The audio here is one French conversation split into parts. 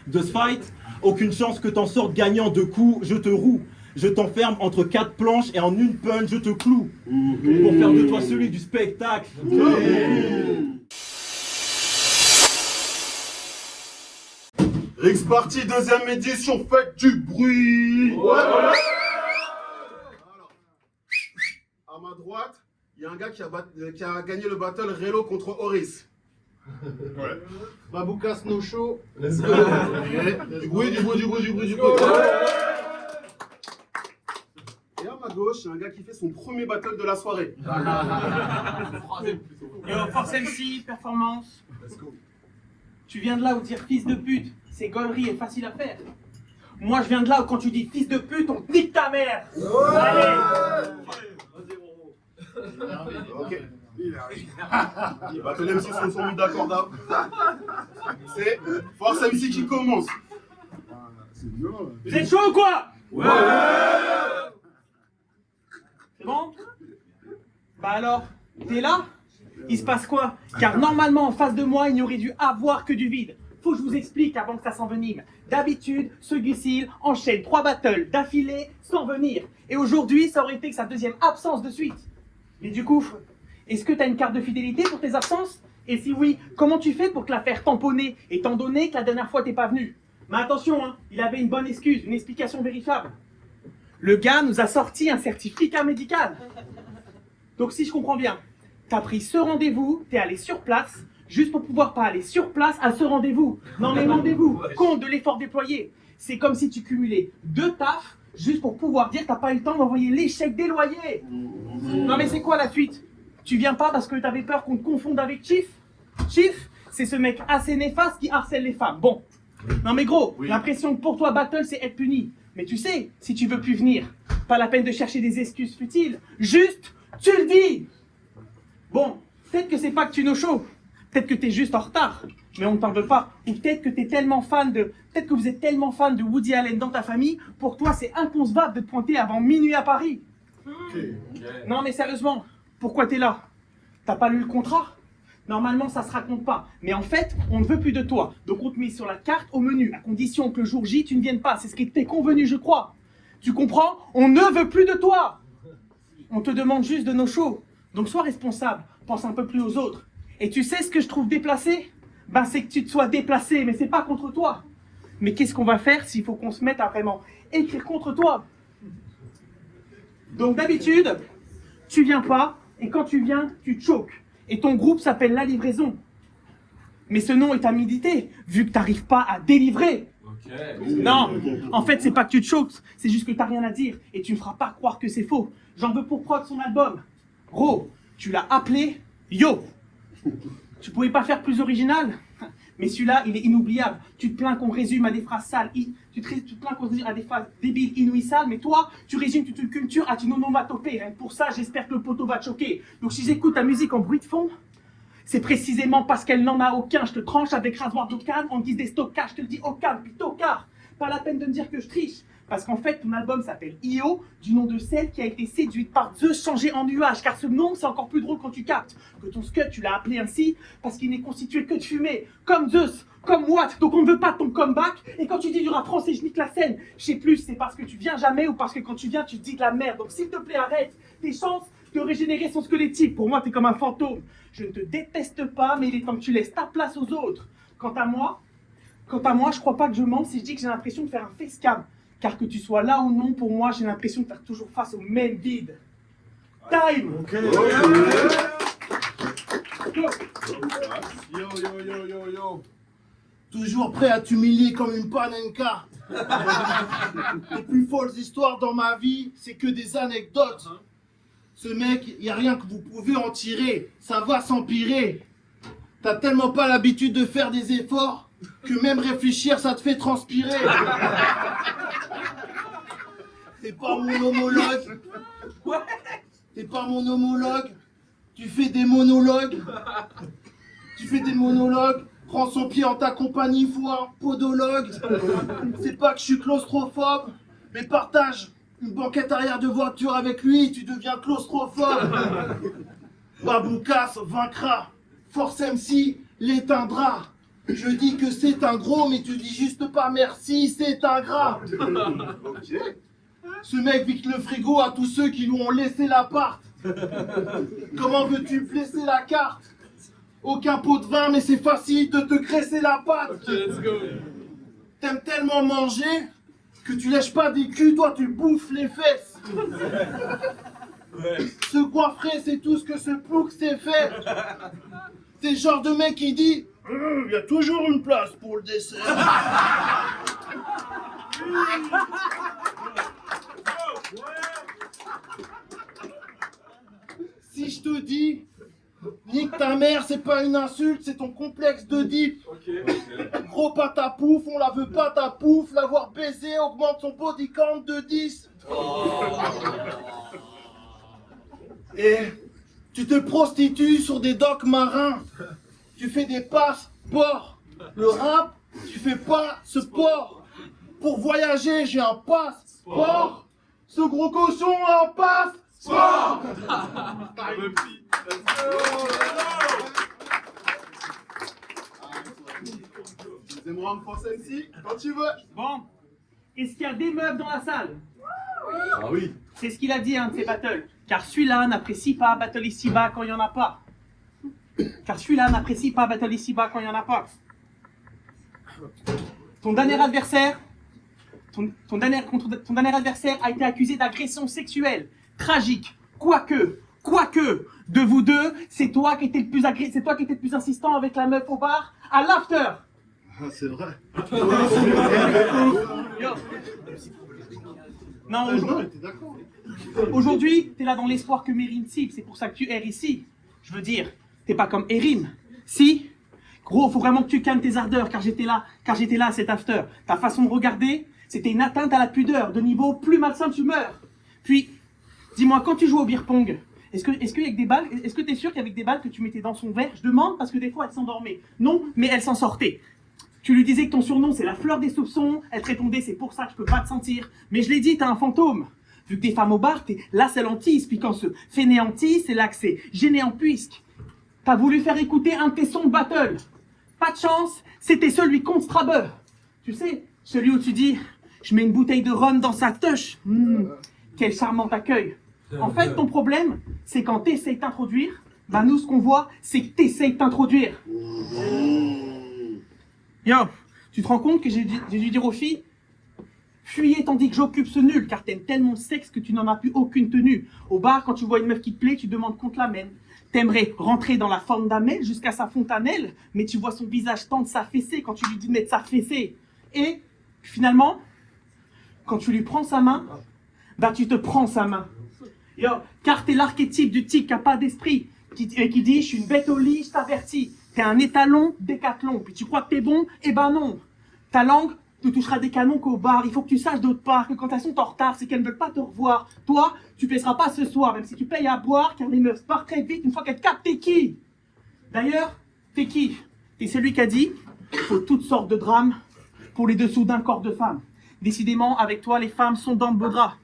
De ce fight, aucune chance que t'en sortes gagnant de coups, je te roue. Je t'enferme entre 4 planches et en une punch, je te cloue. Pour faire de toi celui du spectacle. X Party, deuxième édition, faites du bruit. Alors, à ma droite, il y a un gars qui a gagné le battle Relo contre Horis. Baboukas No Show. Let's go. Du bruit. Et à ma gauche, il y a un gars qui fait son premier battle de la soirée. Force MC, performance. Tu viens de là où dire fils de pute, c'est gaulerie et facile à faire. Moi je viens de là où quand tu dis fils de pute, on nique ta mère. Allez. Ok. Les battle MC se sont mis d'accord là. C'est Force MC qui commence. Vous êtes chaud ou quoi? Ouais. C'est bon? Bah alors, t'es là? Il se passe quoi? Car normalement en face de moi il n'y aurait dû avoir que du vide. Faut que je vous explique avant que ça s'envenime. D'habitude, ce Gucil enchaîne 3 battles d'affilée sans venir. Et aujourd'hui, ça aurait été que sa deuxième absence de suite. Mais du coup, est-ce que t'as une carte de fidélité pour tes absences? Et si oui, comment tu fais pour te la faire tamponner, étant donné que la dernière fois t'es pas venu? Mais attention, hein, il avait une bonne excuse, une explication vérifiable. Le gars nous a sorti un certificat médical. Donc si je comprends bien, t'as pris ce rendez-vous, t'es allé sur place, juste pour pouvoir pas aller sur place à ce rendez-vous. Non mais rendez-vous, compte de l'effort déployé. C'est comme si tu cumulais 2 tafs, juste pour pouvoir dire que t'as pas eu le temps d'envoyer l'échec des loyers. Non mais c'est quoi la suite? Tu viens pas parce que t'avais peur qu'on te confonde avec Chief? Chief, c'est ce mec assez néfaste qui harcèle les femmes. Bon. Non mais gros, l'impression que pour toi battle c'est être puni. Mais tu sais, si tu veux plus venir, pas la peine de chercher des excuses futiles. Juste, tu le dis. Bon, peut-être que c'est pas que tu no show. Peut-être que t'es juste en retard. Mais on ne t'en veut pas. Ou peut-être que t'es tellement fan de... Peut-être que vous êtes tellement fan de Woody Allen dans ta famille, pour toi c'est inconcevable de te pointer avant minuit à Paris. Non mais sérieusement, pourquoi t'es là? T'as pas lu le contrat? Normalement ça se raconte pas. Mais en fait, on ne veut plus de toi. Donc on te met sur la carte au menu, à condition que le jour J tu ne viennes pas. C'est ce qui était convenu, je crois. Tu comprends? On ne veut plus de toi. On te demande juste de nos shows. Donc sois responsable, pense un peu plus aux autres. Et tu sais ce que je trouve déplacé? Ben c'est que tu te sois déplacé, mais c'est pas contre toi. Mais qu'est-ce qu'on va faire s'il faut qu'on se mette à vraiment écrire contre toi? Donc d'habitude, tu viens pas, et quand tu viens, tu te choques. Et ton groupe s'appelle La Livraison. Mais ce nom est à méditer, vu que t'arrives pas à délivrer. Non, en fait c'est pas que tu te choques, c'est juste que t'as rien à dire, et tu me feras pas croire que c'est faux. J'en veux pour prod son album. Gros, tu l'as appelé Yo. Tu pouvais pas faire plus original? Mais celui-là, il est inoubliable. Tu te plains qu'on résume à des phrases sales, tu te plains qu'on résume à des phrases débiles, inouïssables, mais toi, tu résumes toute une culture à une onomatopée. Rien que pour ça, j'espère que le poteau va te choquer. Donc si j'écoute ta musique en bruit de fond, c'est précisément parce qu'elle n'en a aucun. Je te tranche avec rasoir de canne, en guise des stockages, je te le dis au calme, puis tocard. Pas la peine de me dire que je triche. Parce qu'en fait, ton album s'appelle Io, du nom de celle qui a été séduite par Zeus changé en nuage. Car ce nom, c'est encore plus drôle quand tu captes que ton scud, tu l'as appelé ainsi parce qu'il n'est constitué que de fumée. Comme Zeus, comme Watt, donc on ne veut pas ton comeback. Et quand tu dis du rap français, je nique la scène. Je sais plus, c'est parce que tu viens jamais ou parce que quand tu viens, tu te dis de la merde. Donc s'il te plaît, arrête. Tes chances de régénérer sont squelettiques. Pour moi, t'es comme un fantôme. Je ne te déteste pas, mais il est temps que tu laisses ta place aux autres. Quant à moi, je crois pas que je mens si je dis que j'ai l'impression de faire un facecam. Car que tu sois là ou non, pour moi, j'ai l'impression de faire toujours face au même vide. Time! Yo. Toujours prêt à t'humilier comme une panenka. Les plus folles histoires dans ma vie, c'est que des anecdotes. Ce mec, y a rien que vous pouvez en tirer. Ça va s'empirer. T'as tellement pas l'habitude de faire des efforts que même réfléchir, ça te fait transpirer. T'es pas mon homologue. T'es pas mon homologue. Tu fais des monologues. Prends son pied en ta compagnie, faut un podologue. C'est pas que je suis claustrophobe, mais partage une banquette arrière de voiture avec lui, tu deviens claustrophobe. Baboukas vaincra. Force MC l'éteindra. Je dis que c'est un gros, mais tu dis juste pas merci, c'est un gras. Ok. Ce mec vide le frigo à tous ceux qui lui ont laissé l'appart. Comment veux-tu blesser la carte? Aucun pot de vin, mais c'est facile de te graisser la patte. T'aimes tellement manger que tu lèches pas des culs, toi tu bouffes les fesses. Se goiffrer, c'est tout ce que ce plouc s'est fait. T'es le genre de mec qui dit il y a toujours une place pour le dessert. Si je te dis nique ta mère, c'est pas une insulte, c'est ton complexe d'Oedipe. Gros patapouf, on la veut pas ta pouf, l'avoir baisé augmente son body count de 10. Et tu te prostitues sur des docks marins. Tu fais des passeports. Le rap, tu fais pas ce sport. Pour voyager, j'ai un passeport. Ce gros cochon a un passeport. Deuxième round for MC, quand tu veux. Bon, est-ce qu'il y a des meufs dans la salle? Ah oui. C'est ce qu'il a dit, un de ses battles. Car celui-là n'apprécie pas battle ici-bas quand il n'y en a pas. Car celui-là n'apprécie pas battle ici-bas quand il n'y en a pas. Ton dernier adversaire, ton dernier adversaire a été accusé d'agression sexuelle. Tragique. Quoique, de vous deux, c'est toi qui étais le plus insistant avec la meuf au bar à l'after. Ah, c'est vrai. Yo. Non, Non, t'es d'accord. aujourd'hui, t'es là dans l'espoir que Mérine cible, c'est pour ça que tu erres ici. Je veux dire, t'es pas comme Erin. Si, gros, faut vraiment que tu calmes tes ardeurs, car j'étais là à cet after. Ta façon de regarder, c'était une atteinte à la pudeur, de niveau plus malsain tu meurs. Puis, dis-moi, quand tu joues au beer pong, est-ce que t'es sûr qu'avec des balles que tu mettais dans son verre, je demande parce que des fois elle s'endormait. Non, mais elle s'en sortait. Tu lui disais que ton surnom c'est la fleur des soupçons, elle te répondait c'est pour ça que je peux pas te sentir. Mais je l'ai dit, t'as un fantôme. Vu que des femmes au bar, t'es là c'est l'antise, puis quand se fainéantise, c'est là que c'est généant puisque t'as voulu faire écouter un de tes sons de battle. Pas de chance, c'était celui contre Strabeux. Tu sais, celui où tu dis, je mets une bouteille de rhum dans sa touche. Quel charmant accueil. En fait, ton problème, c'est quand t'essayes de t'introduire, bah nous, ce qu'on voit, c'est que t'essayes de t'introduire. Yo, tu te rends compte que j'ai dû dire aux filles, fuyez tandis que j'occupe ce nul, car t'aimes tellement sexe que tu n'en as plus aucune tenue. Au bar, quand tu vois une meuf qui te plaît, tu demandes qu'on te l'amène. T'aimerais rentrer dans la forme d'Amel jusqu'à sa fontanelle, mais tu vois son visage tendre sa fessée quand tu lui dis de mettre sa fessée. Et, finalement, quand tu lui prends sa main, bah tu te prends sa main. Yo, car t'es l'archétype du type qui a pas d'esprit, qui dit je suis une bête au lit, je t'avertis. T'es un étalon décathlon, puis tu crois que t'es bon, eh ben non. Ta langue te touchera des canons qu'au bar. Il faut que tu saches d'autre part que quand elles sont en retard, c'est qu'elles ne veulent pas te revoir. Toi, tu pèseras pas ce soir, même si tu payes à boire, car les meufs partent très vite une fois qu'elles captent t'es qui. D'ailleurs, t'es qui? T'es celui qui a dit faut toutes sortes de drames pour les dessous d'un corps de femme. Décidément, avec toi, les femmes sont dans le beau drap.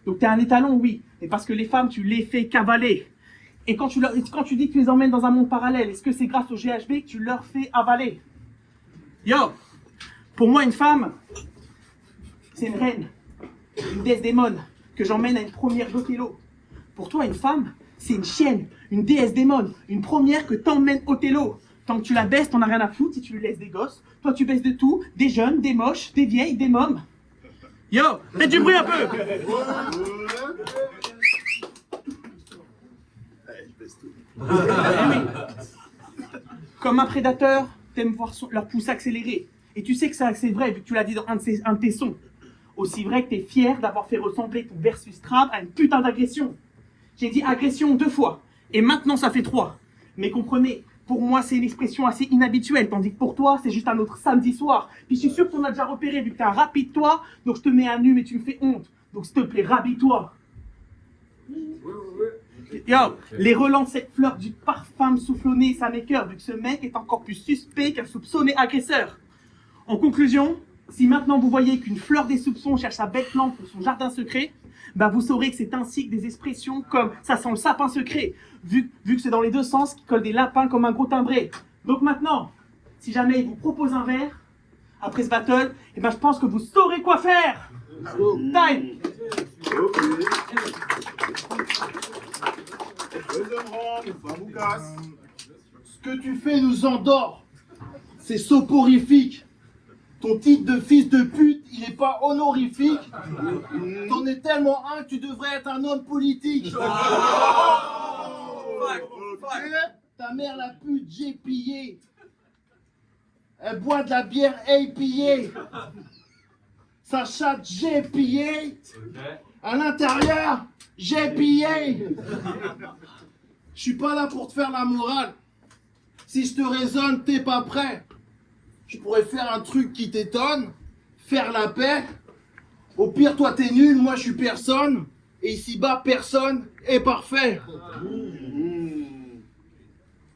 Donc t'es un étalon, oui, mais parce que les femmes, tu les fais cavaler. Et quand tu dis que tu les emmènes dans un monde parallèle, est-ce que c'est grâce au GHB que tu leur fais avaler? Yo, pour moi, une femme, c'est une reine, une Desdémone, que j'emmène à une première d'Othello. Pour toi, une femme, c'est une chienne, une déesse démone, une première que t'emmènes Othello. Tant que tu la baisses, t'en as rien à foutre si tu lui laisses des gosses. Toi, tu baisses de tout, des jeunes, des moches, des vieilles, des mômes. Yo, faites du bruit un peu. Comme un prédateur, t'aimes voir leur pouce accélérer. Et tu sais que ça, c'est vrai, vu que tu l'as dit dans un de tes sons. Aussi vrai que t'es fier d'avoir fait ressembler ton versus trap à une putain d'agression. J'ai dit agression 2 fois, et maintenant ça fait 3. Mais comprenez, pour moi c'est une expression assez inhabituelle, tandis que pour toi c'est juste un autre samedi soir. Puis je suis sûr que t'en as déjà repéré, vu que t'es un rapide toi, donc je te mets à nu mais tu me fais honte. Donc s'il te plaît, rhabille-toi. Yo, les relents de cette fleur du parfum soufflonné, ça m'écoeure, vu que ce mec est encore plus suspect qu'un soupçonné agresseur. En conclusion, si maintenant vous voyez qu'une fleur des soupçons cherche sa belle plante pour son jardin secret, bah vous saurez que c'est ainsi que des expressions comme ça sent le sapin secret, vu que c'est dans les deux sens qui collent des lapins comme un gros timbré. Donc maintenant, si jamais il vous propose un verre, après ce battle, eh ben je pense que vous saurez quoi faire. Time. Ok. Deuxième round, Baboukas. Ce que tu fais nous endort. C'est soporifique. Ton titre de fils de pute, il est pas honorifique. T'en es tellement un que tu devrais être un homme politique. Ta mère la pute, j'ai pillé. Elle boit de la bière APA. Sa chatte, j'ai pillé. À l'intérieur, j'ai pillé. Je suis pas là pour te faire la morale. Si je te raisonne, t'es pas prêt. Je pourrais faire un truc qui t'étonne, faire la paix. Au pire, toi t'es nul, moi je suis personne. Et ici-bas, personne est parfait. De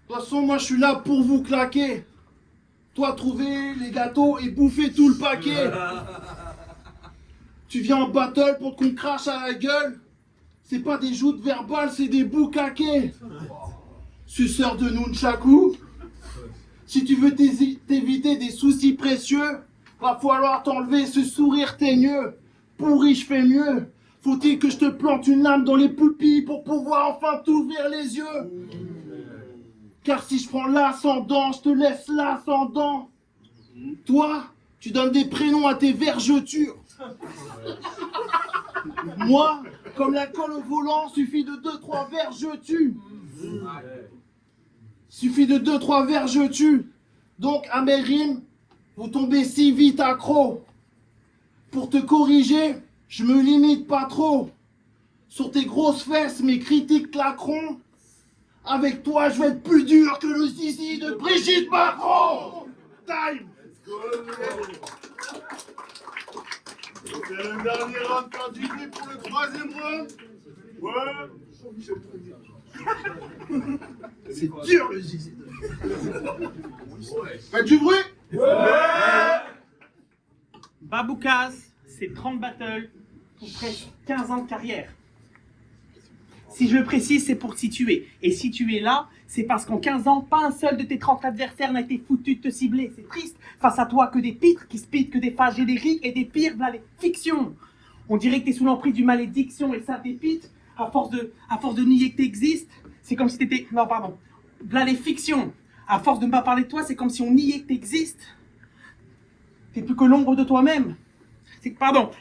toute façon, moi je suis là pour vous claquer. Toi, trouver les gâteaux et bouffer tout le paquet. Tu viens en battle pour qu'on crache à la gueule. C'est pas des joutes verbales, c'est des boucaquets. Suceur de nunchaku. Si tu veux t'éviter des soucis précieux, va falloir t'enlever ce sourire teigneux. Pourri, je fais mieux. Faut-il que je te plante une lame dans les pupilles pour pouvoir enfin t'ouvrir les yeux? Car si je prends l'ascendant, je te laisse l'ascendant. Toi, tu donnes des prénoms à tes vergetures. Moi, comme l'alcool au volant, suffit de 2-3 verres, je tue. Suffit de 2-3 verres, je tue. Donc, à mes rimes, vous tombez si vite accro. Pour te corriger, je me limite pas trop. Sur tes grosses fesses, mes critiques claqueront. Avec toi, je vais être plus dur que le zizi de Brigitte Macron. Time. C'est le dernier round qualifié pour le troisième round. Ouais. C'est dur le zizi. Faites du bruit. Baboukas, c'est 30 battles pour presque 15 ans de carrière. Si je le précise, c'est pour te situer. Et si tu es là, c'est parce qu'en 15 ans, pas un seul de tes 30 adversaires n'a été foutu de te cibler. C'est triste. Face à toi, que des pitres qui speedent, que des phases génériques et des pires, voilà les fictions. On dirait que t'es sous l'emprise d'une malédiction et ça dépite. À force de nier que t'existes, c'est comme si t'étais... Non, pardon. Voilà les fictions. À force de ne pas parler de toi, c'est comme si on niait que t'existes. T'es plus que l'ombre de toi-même.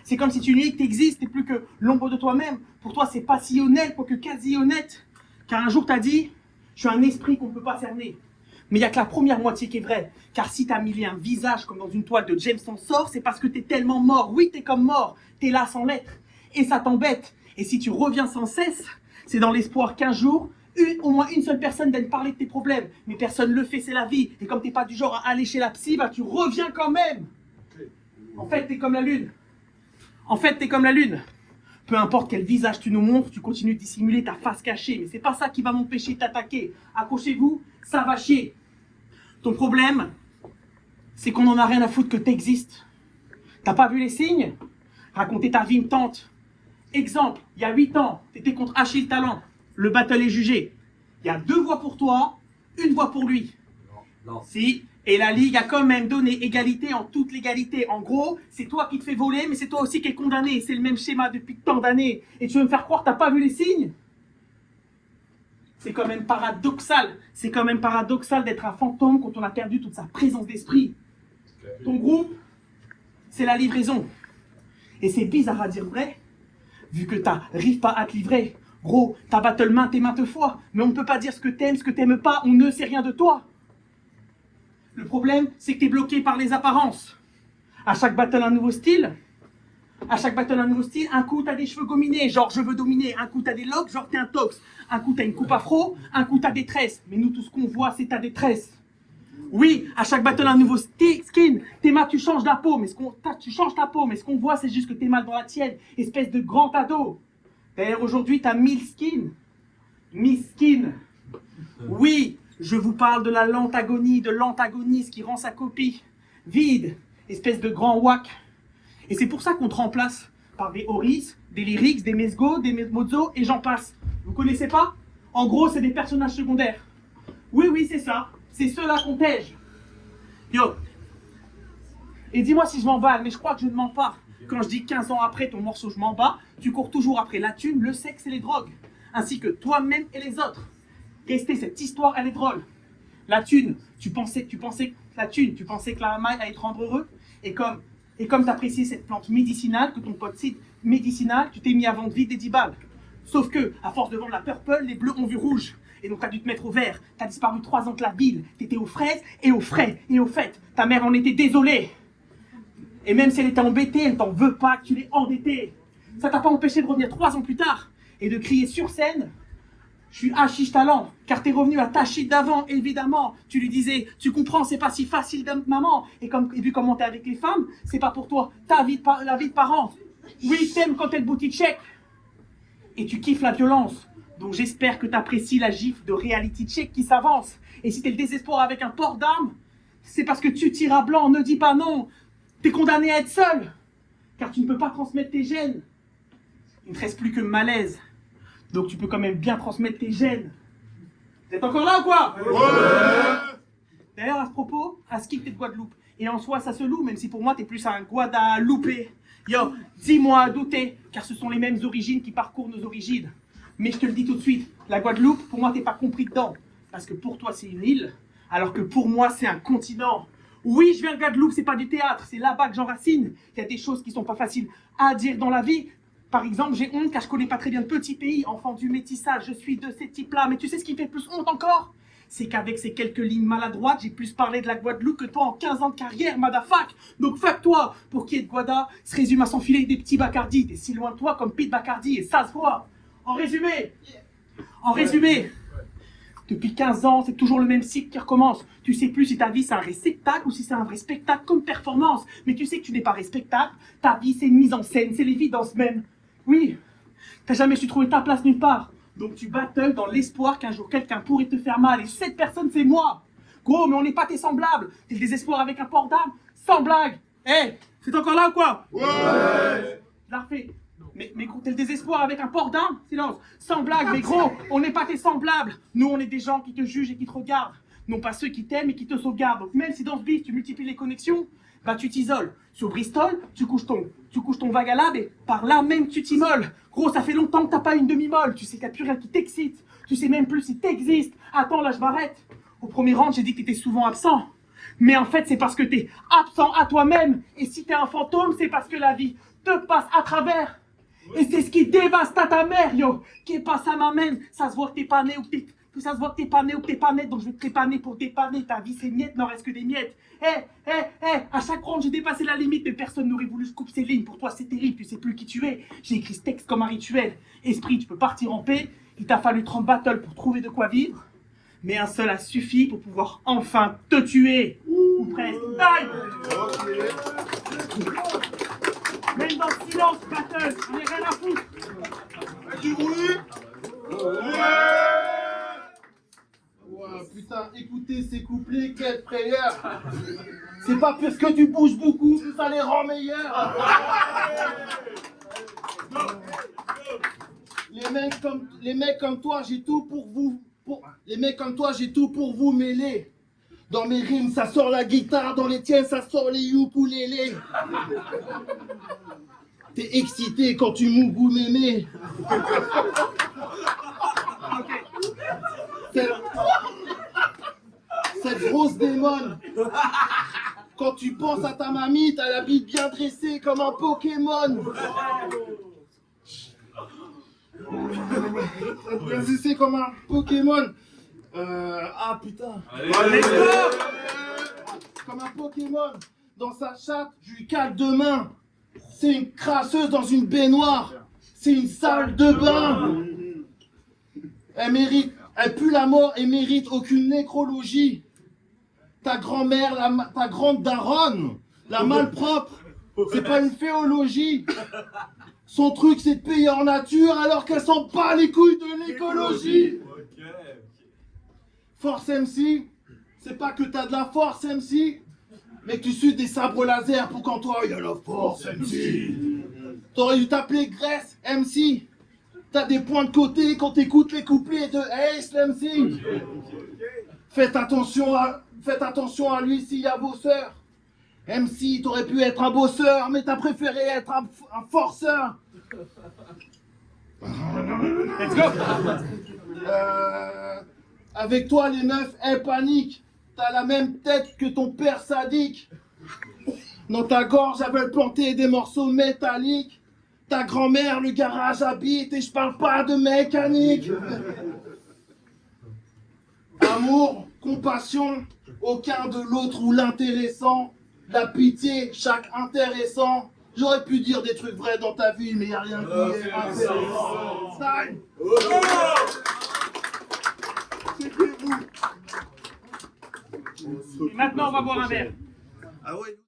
C'est comme si tu niais que t'existes, t'es plus que l'ombre de toi-même. Pour toi, c'est pas si honnête, quoique quasi honnête. Car un jour, t'as dit, je suis un esprit qu'on ne peut pas cerner. Mais il n'y a que la première moitié qui est vraie. Car si t'as mis un visage comme dans une toile de James Ensor, c'est parce que t'es tellement mort. Oui, t'es comme mort. T'es là sans l'être. Et ça t'embête. Et si tu reviens sans cesse, c'est dans l'espoir qu'un jour, au moins une seule personne vienne parler de tes problèmes. Mais personne le fait, c'est la vie. Et comme t'es pas du genre à aller chez la psy, bah tu reviens quand même. En fait, t'es comme la lune. Peu importe quel visage tu nous montres, tu continues de dissimuler ta face cachée. Mais c'est pas ça qui va m'empêcher de t'attaquer. Accrochez-vous, ça va chier. Ton problème, c'est qu'on en a rien à foutre que t'existes. T'as pas vu les signes? Raconter ta vie me tente. Exemple, il y a 8 ans, t'étais contre Achille Talent. Le battle est jugé. Il y a 2 voix pour toi, 1 voix pour lui. Non. Si. Et la Ligue a quand même donné égalité en toute légalité. En gros, c'est toi qui te fais voler, mais c'est toi aussi qui es condamné. C'est le même schéma depuis tant d'années. Et tu veux me faire croire que t'as pas vu les signes? C'est quand même paradoxal. C'est quand même paradoxal d'être un fantôme quand on a perdu toute sa présence d'esprit. Ton groupe, c'est la livraison. Et c'est bizarre à dire vrai, vu que t'arrives pas à te livrer. Gros, t'as battle maintes et maintes fois, mais on ne peut pas dire ce que t'aimes pas, on ne sait rien de toi. Le problème, c'est que t'es bloqué par les apparences. À chaque battle, un nouveau style. Un coup, t'as des cheveux gominés, genre je veux dominer. Un coup, t'as des locks, genre t'es un tox. Un coup, t'as une coupe afro. Un coup, t'as des tresses. Mais nous, tout ce qu'on voit, c'est ta détresse. Oui, à chaque battle, un nouveau skin. T'es mal, tu changes ta peau. Mais ce qu'on voit, c'est juste que t'es mal dans la tienne. Espèce de grand ado. D'ailleurs, aujourd'hui, t'as 1000 skins. 1000 skins. Oui. Je vous parle de la lente agonie, de l'antagoniste qui rend sa copie vide, espèce de grand whack. Et c'est pour ça qu'on te remplace par des Horis, des Lyrics, des Mesgo, des Mozo et j'en passe. Vous connaissez pas? En gros, c'est des personnages secondaires. Oui, c'est ça. C'est ceux-là qu'on tège. Yo. Et dis-moi si je m'emballe, mais je crois que je ne mens pas. Quand je dis 15 ans après ton morceau je m'en bats, tu cours toujours après la thune, le sexe et les drogues. Ainsi que toi-même et les autres. Restez, cette histoire, elle est drôle. La thune, tu pensais que la maille allait te rendre heureux. Et comme t'appréciais cette plante médicinale, que ton pote cite médicinale, tu t'es mis à vendre vite des 10 balles. Sauf que, à force de vendre la purple, les bleus ont vu rouge. Et donc t'as dû te mettre au vert. T'as disparu 3 ans de la ville. T'étais aux fraises et aux frais. Et au fait, ta mère en était désolée. Et même si elle était embêtée, elle t'en veut pas que tu l'aies endettée. Ça t'a pas empêché de revenir 3 ans plus tard et de crier sur scène: je suis hachiche talent, car t'es revenu à ta shit d'avant, évidemment. Tu lui disais, tu comprends, c'est pas si facile, maman. Et vu comment t'es avec les femmes, c'est pas pour toi la vie de parent. Oui, t'aimes quand elle boutique chèque. Et tu kiffes la violence. Donc j'espère que t'apprécies la gifle de reality check qui s'avance. Et si t'es le désespoir avec un port d'armes, c'est parce que tu tires à blanc, ne dis pas non. T'es condamné à être seul, car tu ne peux pas transmettre tes gènes. Il ne te reste plus que malaise. Donc tu peux quand même bien transmettre tes gènes. Vous êtes encore là ou quoi? Ouais. D'ailleurs, à ce propos, à ce kick t'es de Guadeloupe. Et en soi, ça se loue, même si pour moi, t'es plus un Guadaloupé. Yo, dis-moi d'où t'es, car ce sont les mêmes origines qui parcourent nos origines. Mais je te le dis tout de suite, la Guadeloupe, pour moi, t'es pas compris dedans. Parce que pour toi, c'est une île, alors que pour moi, c'est un continent. Oui, je viens de Guadeloupe, c'est pas du théâtre, c'est là-bas que j'enracine. Il y a des choses qui sont pas faciles à dire dans la vie. Par exemple, j'ai honte car je connais pas très bien le petit pays, enfant du métissage, je suis de ces types-là. Mais tu sais ce qui me fait plus honte encore? C'est qu'avec ces quelques lignes maladroites, j'ai plus parlé de la Guadeloupe que toi en 15 ans de carrière, motherfuck. Donc fuck toi, pour qui est de Guada, se résume à s'enfiler des petits Bacardi. T'es si loin de toi comme Pete Bacardi, et ça se voit. En résumé, depuis 15 ans, c'est toujours le même cycle qui recommence. Tu sais plus si ta vie c'est un réceptacle ou si c'est un vrai spectacle comme performance. Mais tu sais que tu n'es pas respectable, ta vie c'est une mise en scène, c'est l'évidence même. Oui, t'as jamais su trouver ta place nulle part. Donc tu battles dans l'espoir qu'un jour quelqu'un pourrait te faire mal. Et cette personne c'est moi. Gros, mais on n'est pas tes semblables. T'es le désespoir avec un port d'armes, sans blague. Hé, c'est encore là ou quoi? Ouais. Je la refais. Mais gros, t'es le désespoir avec un port d'armes? Silence. Sans blague, mais gros, on n'est pas tes semblables. Nous, on est des gens qui te jugent et qui te regardent. Non pas ceux qui t'aiment et qui te sauvegardent. Donc même si dans ce bif, tu multiplies les connexions, bah tu t'isoles. Sur Bristol, tu couches ton vagalab et par là même tu t'immoles. Gros, ça fait longtemps que t'as pas une demi-molle. Tu sais qu'il n'y a plus rien qui t'excite. Tu sais même plus si t'existes. Attends, là je m'arrête. Au premier rang, j'ai dit que t'étais souvent absent. Mais en fait, c'est parce que t'es absent à toi-même. Et si t'es un fantôme, c'est parce que la vie te passe à travers. Et c'est ce qui dévaste à ta mère, yo. Qui pas ça m'amène. Ça se voit que t'es pas né ou que t'es... Ça se voit que t'es pas né ou que t'es pas net, donc je vais te trépaner pour dépanner. Ta vie c'est miettes, n'en reste que des miettes. À chaque round j'ai dépassé la limite, mais personne n'aurait voulu que je coupe ces lignes. Pour toi c'est terrible, tu sais plus qui tu es. J'ai écrit ce texte comme un rituel. Esprit, tu peux partir en paix. Il t'a fallu 30 battles pour trouver de quoi vivre. Mais un seul a suffi pour pouvoir enfin te tuer. Ou presque. Die! Même dans le silence, battle, j'en ai rien à foutre. Faites du bruit. Ouais, putain, écoutez ces couplets, quelle frayeur. C'est pas parce que tu bouges beaucoup que ça les rend meilleurs. Les mecs comme toi, j'ai tout pour vous. Les mecs comme toi, j'ai tout pour vous mêler. Dans mes rimes, ça sort la guitare, dans les tiennes, ça sort les ukulélés. T'es excité quand tu mougou mémé. Cette grosse démon. Quand tu penses à ta mamie, t'as la bite bien dressée comme un Pokémon. Bien dressée comme un Pokémon. Ah putain. Allez. Comme un Pokémon. Dans sa chatte, je lui cale deux mains. C'est une crasseuse dans une baignoire. C'est une salle de bain. Elle pue la mort et mérite aucune nécrologie. Ta grand-mère, ta grande daronne, la malpropre, c'est pas une féologie. Son truc c'est de payer en nature alors qu'elle s'en bat les couilles de l'écologie. Force MC, c'est pas que t'as de la force MC, mais que tu suces des sabres laser pour qu'en toi il y a la force MC. T'aurais dû t'appeler Grèce MC. T'as des points de côté quand t'écoutes les couplets de Ace MC. Faites attention Faites attention à lui s'il y a vos sœurs. MC, t'aurais pu être un bosseur, mais t'as préféré être un forceur. Let's go. Avec toi, les meufs, elles paniquent. T'as la même tête que ton père sadique. Dans ta gorge, elles veulent planter des morceaux métalliques. Ta grand-mère, le garage habite et je parle pas de mécanique. Amour, compassion, aucun de l'autre ou l'intéressant. La pitié, chaque intéressant. J'aurais pu dire des trucs vrais dans ta vie, mais y a rien qui est intéressant. Time. Et maintenant, on va boire un verre. Ah ouais.